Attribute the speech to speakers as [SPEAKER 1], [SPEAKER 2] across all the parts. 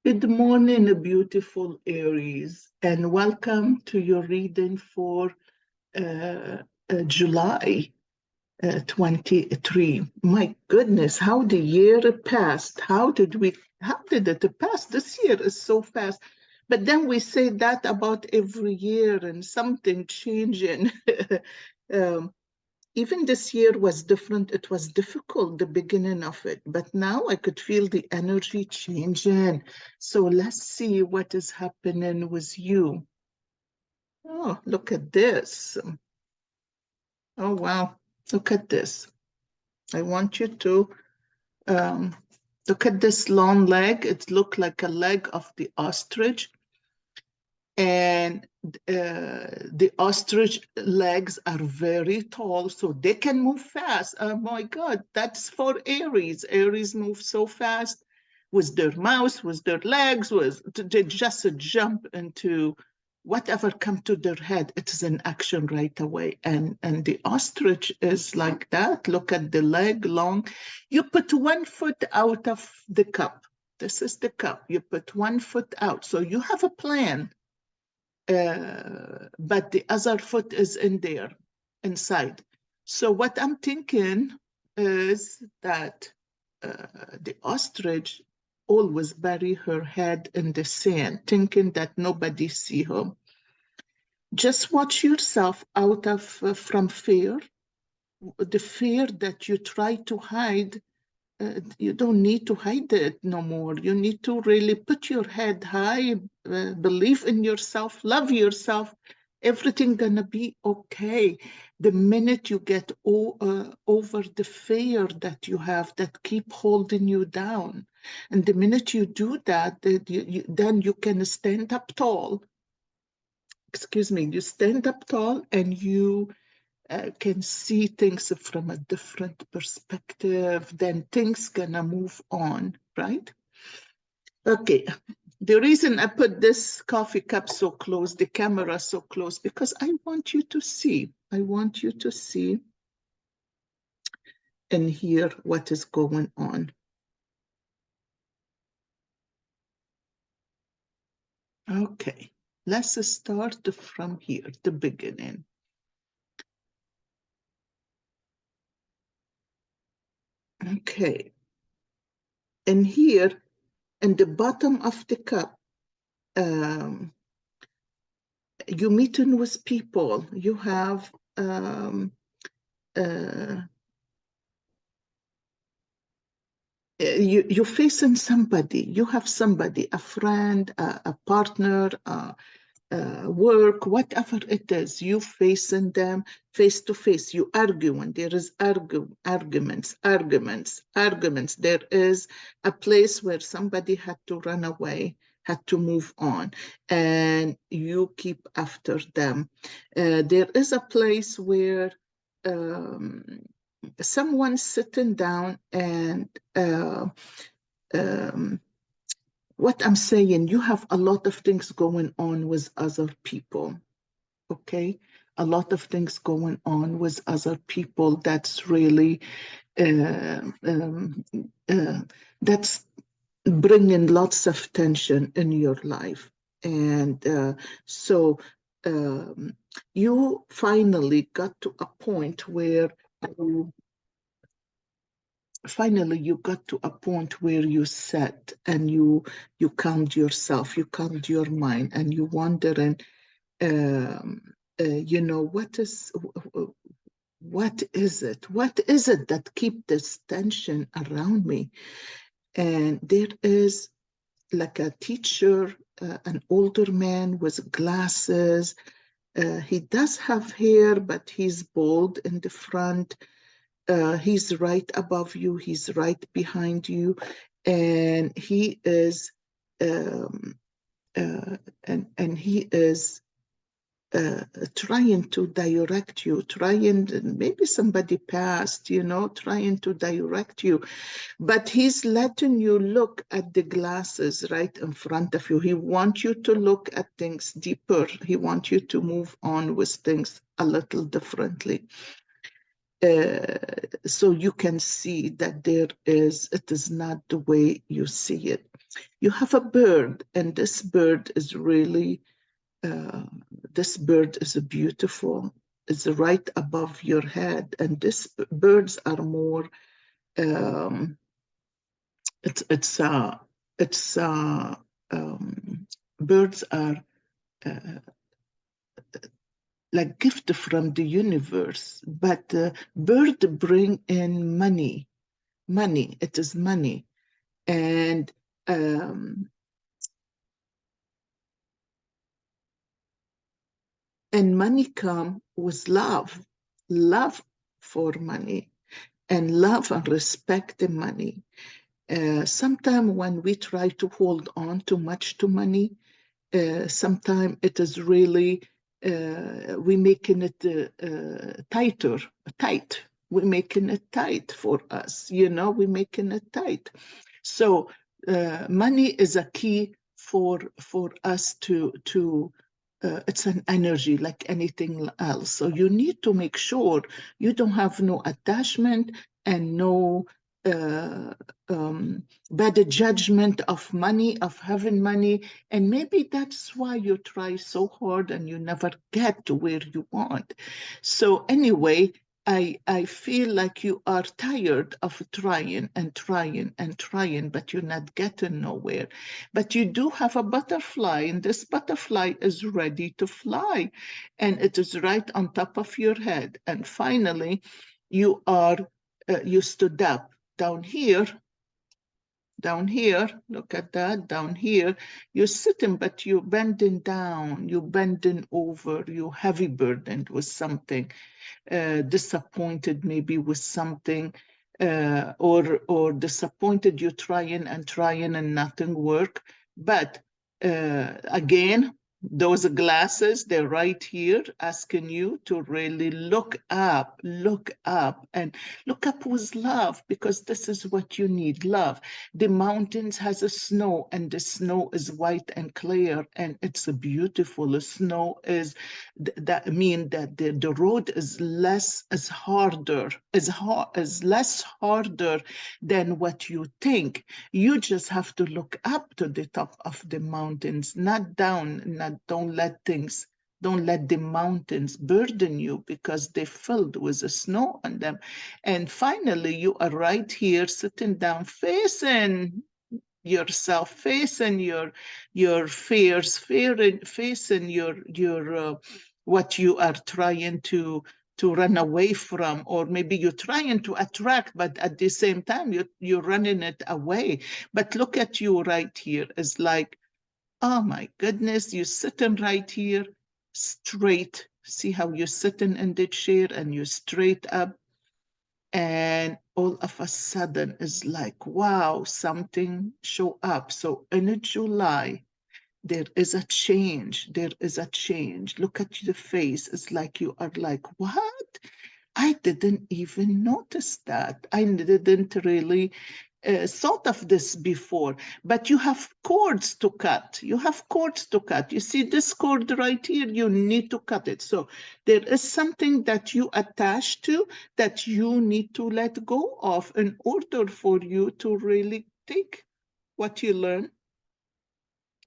[SPEAKER 1] Good morning, beautiful Aries, and welcome to your reading for July 23. My goodness, how the year passed. How did it pass? This year is so fast. But then we say that about every year and something changing. um, Even this year was different. It was difficult, the beginning of it, but now I could feel the energy changing. So let's see what is happening with you. Oh, look at this. Oh, wow. Look at this. I want you to um, look at this long leg. It looked like a leg of the ostrich. And the ostrich legs are very tall, so they can move fast. Oh my God, that's for Aries. Aries move so fast with their mouth, with their legs, they just jump into whatever come to their head. It is an action right away. And the ostrich is like that. Look at the leg long. You put one foot out of the cup. This is the cup. You put one foot out. So you have a plan, but the other foot is in there, inside. So what I'm thinking is that the ostrich always bury her head in the sand, thinking that nobody see her. Just watch yourself out of from fear, the fear that you try to hide. You don't need to hide it no more. You need to really put your head high, believe in yourself, love yourself. Everything gonna be okay. The minute you get over the fear that you have that keep holding you down, and the minute you do that, then you can stand up tall. Excuse me, you stand up tall and you can see things from a different perspective, then things gonna move on, right? Okay. The reason I put this coffee cup so close, the camera so close, because I want you to see. I want you to see and hear what is going on. Okay. Let's start from here, the beginning. Okay. And here, in the bottom of the cup, you meeting with people. You have uh, you're facing somebody. You have somebody, a friend, a partner, work, whatever it is. You facing them face to face. You arguing. There is arguments. There is a place where somebody had to run away, had to move on, and you keep after them. There is a place where um, someone sitting down and um, what I'm saying, you have a lot of things going on with other people, okay? A lot of things going on with other people that's really, uh, um, uh, that's bringing lots of tension in your life. And so um, you finally got to a point where you finally you got to a point where you sat and you calmed yourself, you calmed your mind, and you wondering, you know, what is it that keep this tension around me? And there is like a teacher, an older man with glasses. He does have hair, but he's bald in the front. He's right above you, he's right behind you, and he is um, and he is trying to direct you, trying, maybe somebody passed, you know, trying to direct you, but he's letting you look at the glasses right in front of you. He wants you to look at things deeper. He wants you to move on with things a little differently. so you can see that it is not the way you see it. You have a bird, and this bird is really, uh, this bird is beautiful. It's right above your head, and this birds are more. Um, it's it's uh, it's um, birds are uh, like gift from the universe, but bird bring in money. Money, it is money, and um, money come with love, love for money, and love and respect the money. Sometimes when we try to hold on too much to money, sometimes it is really we making it tighter, tight. We're making it tight for us, we're making it tight. So money is a key for us to it's an energy like anything else. So you need to make sure you don't have no attachment and no uh, bad judgment of money, of having money. And maybe that's why you try so hard and you never get to where you want. So anyway, I feel like you are tired of trying and trying and trying, but you're not getting nowhere. But you do have a butterfly, and this butterfly is ready to fly, and it is right on top of your head. And finally, you stood up down here, look at that, down here, you're sitting, but you're bending down, you're bending over, you're heavy burdened with something, disappointed maybe with something, or disappointed you're trying and trying and nothing work. But again, those glasses, they're right here asking you to really look up, and look up with love, because this is what you need, love. The mountains has a snow, and the snow is white and clear, and it's a beautiful. The snow is that mean that the road is less is harder is less harder than what you think. You just have to look up to the top of the mountains, not down. Not don't let the mountains burden you, because they're filled with the snow on them. And finally, you are right here sitting down, facing yourself, facing your fears, facing your what you are trying to run away from, or maybe you're trying to attract, but at the same time you're running it away. But look at you right here. It's like, oh my goodness, you're sitting right here straight. See how you're sitting in the chair and you're straight up, and all of a sudden it's like, wow, something show up. So in July, there is a change. There is a change. Look at the face. It's like you are like, what? I didn't even notice that. I didn't really thought of this before. But you have cords to cut. You have cords to cut. You see this cord right here? You need to cut it. So there is something that you attach to that you need to let go of in order for you to really take what you learn.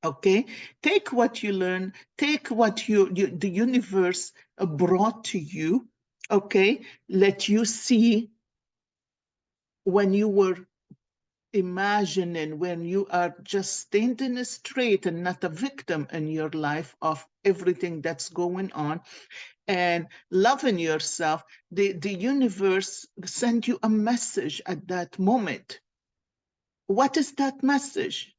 [SPEAKER 1] Okay, take what you learn, take what the universe brought to you. Okay, let you see when you were imagining, when you are just standing straight and not a victim in your life of everything that's going on, and loving yourself, the universe sent you a message at that moment. What is that message?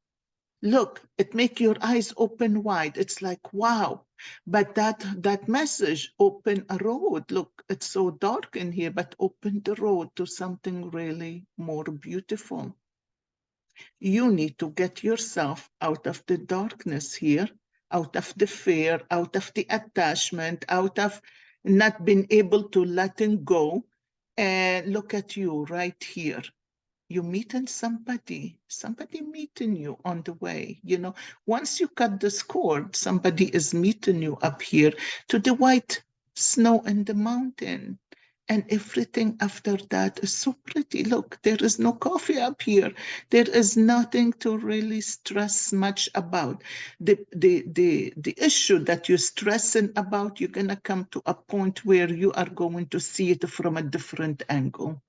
[SPEAKER 1] Look, it make your eyes open wide. It's like, wow. But that message open a road. Look, it's so dark in here, but open the road to something really more beautiful. You need to get yourself out of the darkness here, out of the fear, out of the attachment, out of not being able to letting go. And look at you right here. You meeting somebody meeting you on the way. Once you cut this cord, somebody is meeting you up here to the white snow in the mountain. And everything after that is so pretty. Look, there is no coffee up here. There is nothing to really stress much about. The issue that you're stressing about, you're going to come to a point where you are going to see it from a different angle.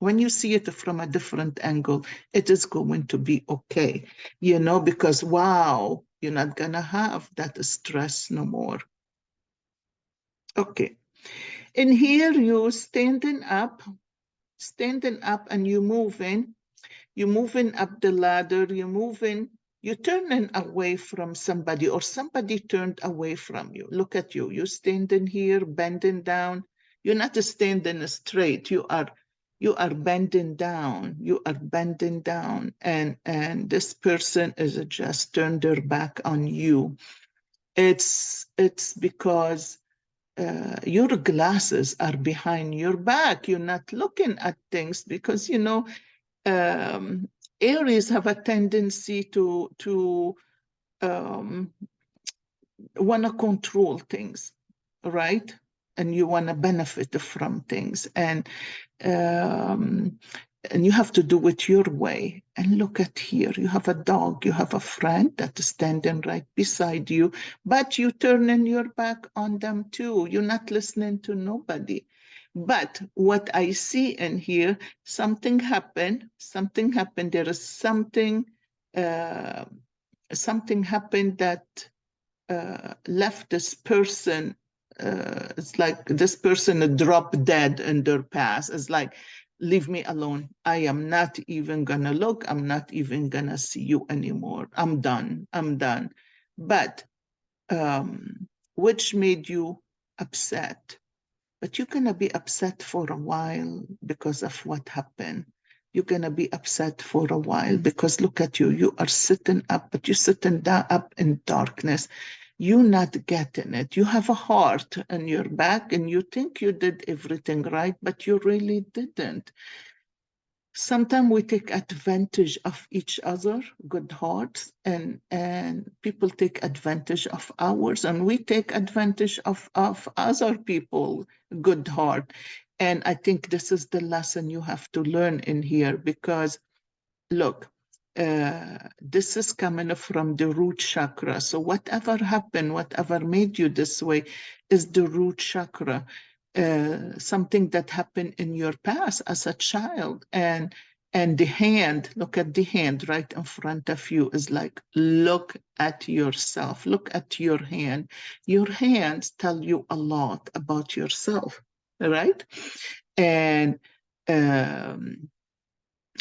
[SPEAKER 1] When you see it from a different angle, it is going to be okay, because wow, you're not going to have that stress no more. Okay. In here, you're standing up and you're moving up the ladder, you're turning away from somebody or somebody turned away from you. Look at you, you're standing here, bending down. You're not standing straight, you are bending down, and this person is just turned their back on you. It's because your glasses are behind your back. You're not looking at things because, um, Aries have a tendency to um, want to control things, right? And you want to benefit from things. Um, and you have to do it your way. And look at here, you have a dog, you have a friend that is standing right beside you, but you turning your back on them too. You're not listening to nobody. But what I see in here, something happened. There is uh, something happened that left this person. It's like this person dropped dead in their past. It's like, leave me alone. I am not even gonna look. I'm not even gonna see you anymore. I'm done. But which made you upset? But you're gonna be upset for a while because of what happened. You're gonna be upset for a while because look at you. You are sitting up, but you're sitting down up in darkness. You're not getting it. You have a heart in your back and you think you did everything right, but you really didn't. Sometimes we take advantage of each other, good hearts, and people take advantage of ours, and we take advantage of other people, good heart. And I think this is the lesson you have to learn in here because look, this is coming from the root chakra. So whatever happened, whatever made you this way is the root chakra. Something that happened in your past as a child. And the hand, look at the hand right in front of you is like, look at yourself, look at your hand. Your hands tell you a lot about yourself, right? And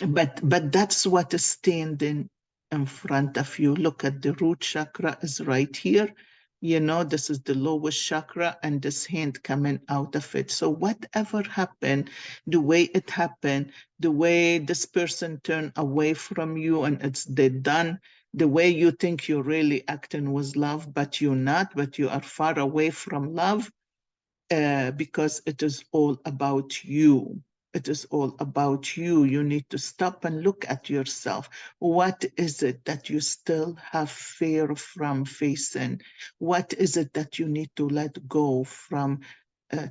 [SPEAKER 1] but that's what is standing in front of you. Look at the root chakra is right here. This is the lowest chakra and this hand coming out of it. So whatever happened, the way it happened, the way this person turned away from you and they're done, the way you think you're really acting with love, but you're not, but you are far away from love, because it is all about you. It is all about you. You need to stop and look at yourself. What is it that you still have fear from facing? What is it that you need to let go from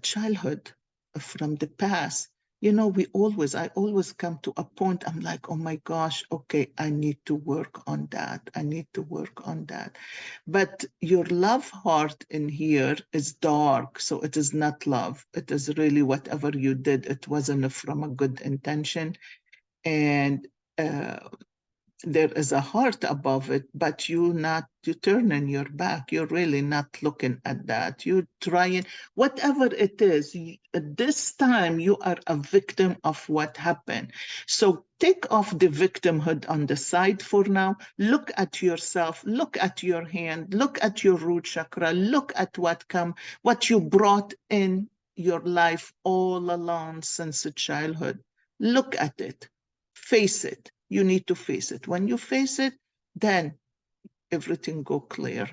[SPEAKER 1] childhood, from the past? I always come to a point, I'm like, oh my gosh, okay, I need to work on that. I need to work on that. But your love heart in here is dark, so it is not love. It is really whatever you did, it wasn't from a good intention. And uh, there is a heart above it, but you turning your back. You're really not looking at that. You're trying, whatever it is, at this time you are a victim of what happened. So take off the victimhood on the side for now. Look at yourself, look at your hand, look at your root chakra, look at what you brought in your life all along since childhood. Look at it, face it. You need to face it. When you face it, then everything go clear.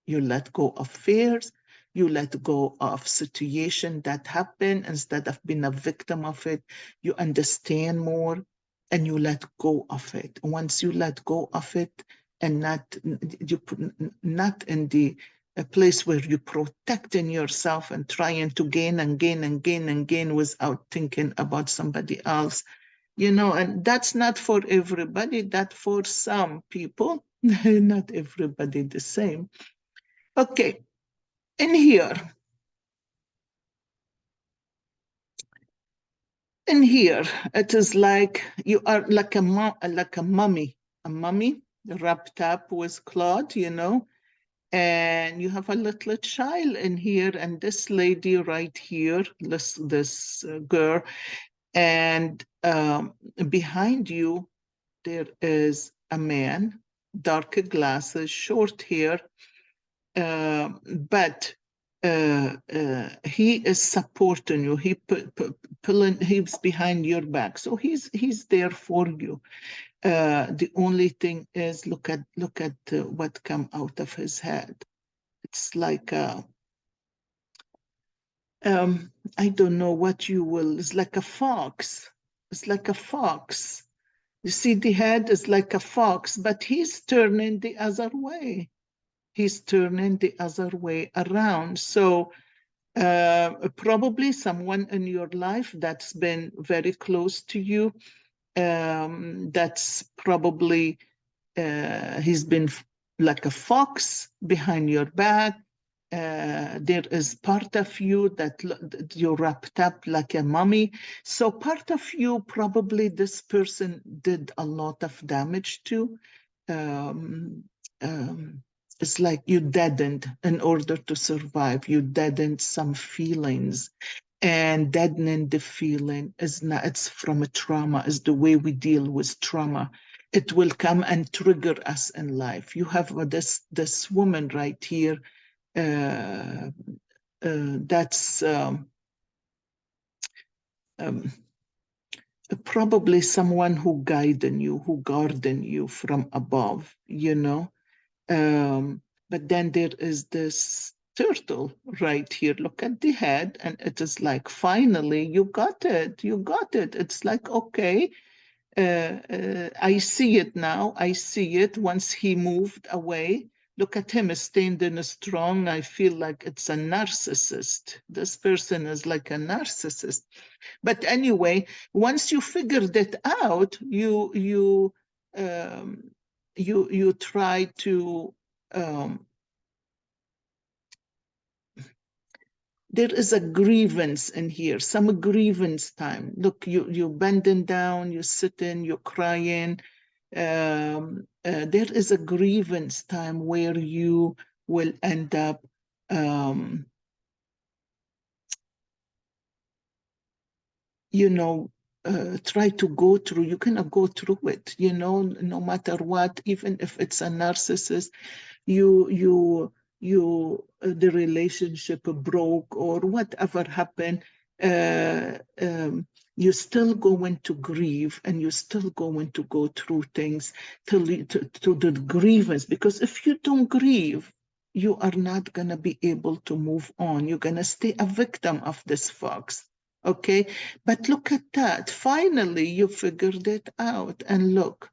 [SPEAKER 1] You let go of fears, you let go of situation that happen instead of being a victim of it. You understand more and you let go of it. Once you let go of it and not in the a place where you're protecting yourself and trying to gain and gain and gain and gain without thinking about somebody else. And that's not for everybody, that for some people, not everybody the same. Okay, in here, it is like you are like a mummy, wrapped up with cloth, and you have a little child in here, and this lady right here, this girl, and behind you there is a man, dark glasses, short hair, but he is supporting you. Pulling. He's behind your back, so he's there for you. The only thing is, look at what come out of his head. It's like I don't know what you will. It's like a fox. It's like a fox. You see, the head is like a fox, but he's turning the other way. He's turning the other way around. So probably someone in your life that's been very close to you, that's probably he's been like a fox behind your back. There is part of you that you're wrapped up like a mummy. So part of you, probably this person did a lot of damage to. Um, um, it's like you deadened in order to survive. You deadened some feelings. And deadening the feeling is not, it's from a trauma, is the way we deal with trauma. It will come and trigger us in life. You have this woman right here, uh, that's um, probably someone who guided you, who guarded you from above, But then there is this turtle right here. Look at the head, and it is like, finally, you got it. You got it. It's like, okay, I see it now. I see it. Once he moved away, look at him standing strong. I feel like it's a narcissist. This person is like a narcissist. But anyway, once you figured it out, you try to. There is a grievance in here, some grievance time. Look, you bending down, you sitting, you're crying. There is a grievance time where you will end up try to go through. You cannot go through it, no matter what, even if it's a narcissist, the relationship broke or whatever happened, you're still going to grieve, and you're still going to go through things to the grievance, because if you don't grieve, you are not going to be able to move on. You're going to stay a victim of this fox. Okay, but look at that. Finally, you figured it out. And look,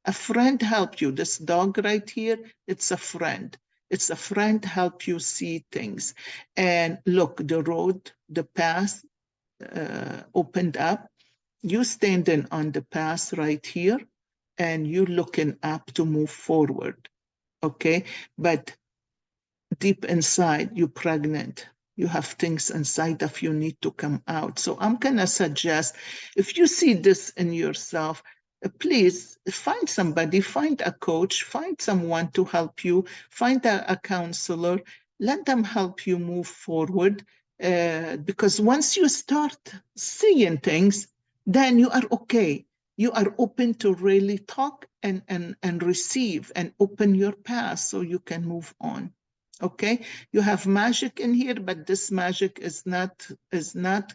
[SPEAKER 1] a friend helped you. This dog right here, it's a friend. It's a friend help you see things. And look, the road, the path opened up. You standing on the path right here, and you looking up to move forward. Okay, but deep inside, you're pregnant. You have things inside of you need to come out. So I'm going to suggest, if you see this in yourself, please find somebody, find a coach, find someone to help you, find a counselor, let them help you move forward. Because once you start seeing things, then you are okay. You are open to really talk and receive and open your path so you can move on. Okay, you have magic in here, but this magic is not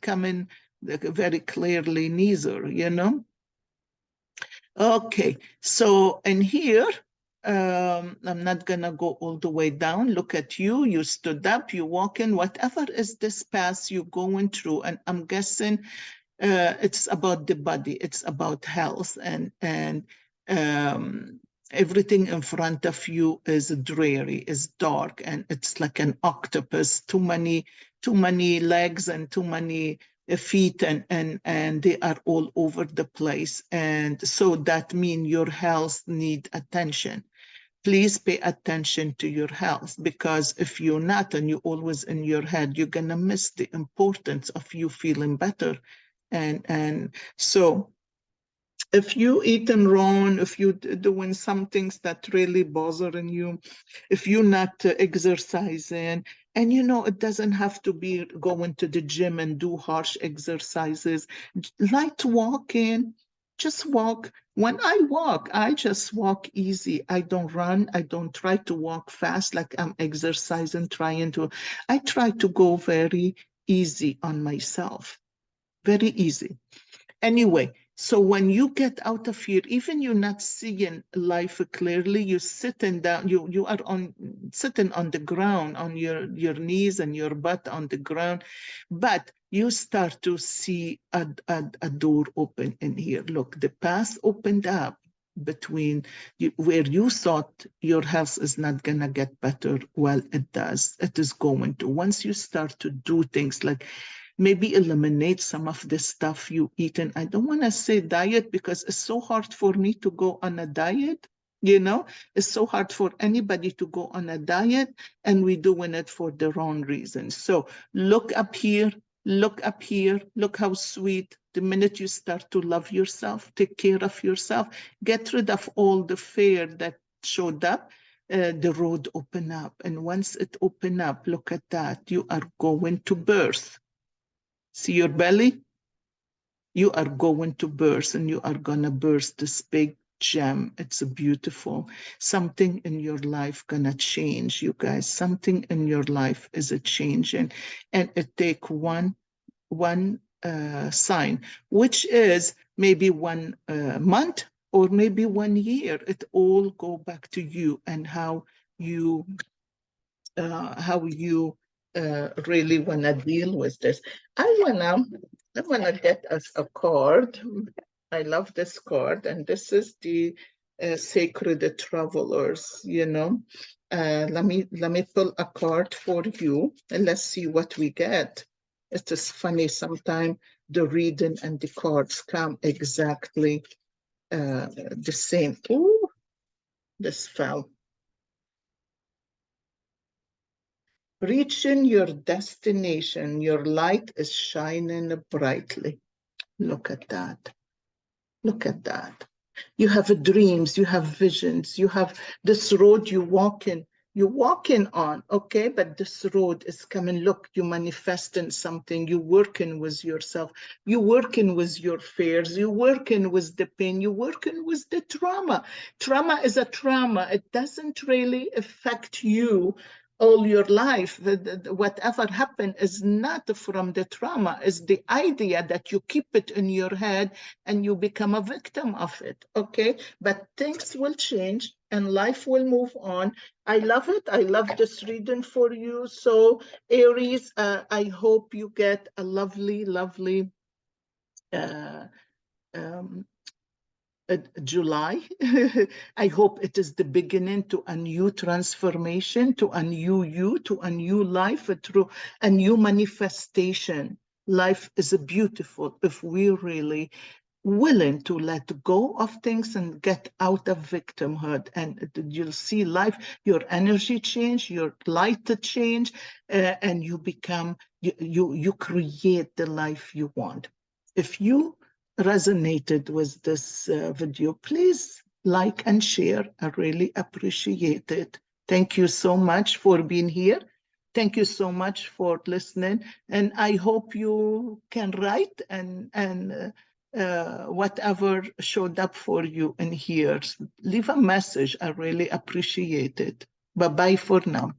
[SPEAKER 1] coming very clearly neither. Okay, so in here, I'm not gonna go all the way down. Look at you, you stood up, you walking, whatever is this path you're going through, and I'm guessing it's about the body, it's about health, and Everything in front of you is dreary, is dark, and it's like an octopus. Too many legs and too many feet, and they are all over the place. And so that means your health need attention. Please pay attention to your health, because if you're not and you're always in your head, you're gonna miss the importance of you feeling better. And so if you eating wrong, if you doing some things that really bothering you, if you're not exercising, and it doesn't have to be going to the gym and do harsh exercises, light walking, just walk. When I walk, I just walk easy. I don't run. I don't try to walk fast like I'm exercising, I try to go very easy on myself, very easy. Anyway, so when you get out of here, even you're not seeing life clearly, you're sitting down, you are on sitting on the ground, on your knees and your butt on the ground, but you start to see a door open in here. Look, the path opened up between you, where you thought your health is not gonna get better. Well, it does. It is going to. Once you start to do things like maybe eliminate some of the stuff you eat. And I don't want to say diet because it's so hard for me to go on a diet. It's so hard for anybody to go on a diet, and we're doing it for the wrong reasons. So look up here, look up here, look how sweet. The minute you start to love yourself, take care of yourself, get rid of all the fear that showed up, the road open up. And once it open up, look at that. You are going to birth. See your belly? You are going to burst, and you are going to burst this big gem. It's a beautiful. Something in your life going to change, you guys. Something in your life is a changing. And it take one sign, which is maybe 1 month or maybe 1 year. It all go back to you and how you really want to deal with this. I wanna get us a card. I love this card, and this is the Sacred Travelers. Let me pull a card for you, and let's see what we get. It is funny sometimes the reading and the cards come exactly the same. Ooh, this fell. Reaching your destination, your light is shining brightly. Look at that. Look at that. You have dreams, you have visions, you have this road you're walking on, okay? But this road is coming. Look, you're manifesting something, you're working with yourself, you're working with your fears, you're working with the pain, you're working with the trauma. Trauma is a trauma. It doesn't really affect you all your life. Whatever happened is not from the trauma, it's the idea that you keep it in your head and you become a victim of it, okay? But things will change and life will move on. I love it. I love this reading for you. So, Aries, I hope you get a lovely, lovely uh, um, July. I hope it is the beginning to a new transformation, to a new you, to a new life, through a new manifestation. Life is beautiful if we really willing to let go of things and get out of victimhood, and you'll see life, your energy change, your light change, and you become you create the life you want. If you resonated with this video, please like and share. I really appreciate it. Thank you so much for being here. Thank you so much for listening, and I hope you can write and whatever showed up for you in here. Leave a message. I really appreciate it. Bye-bye for now.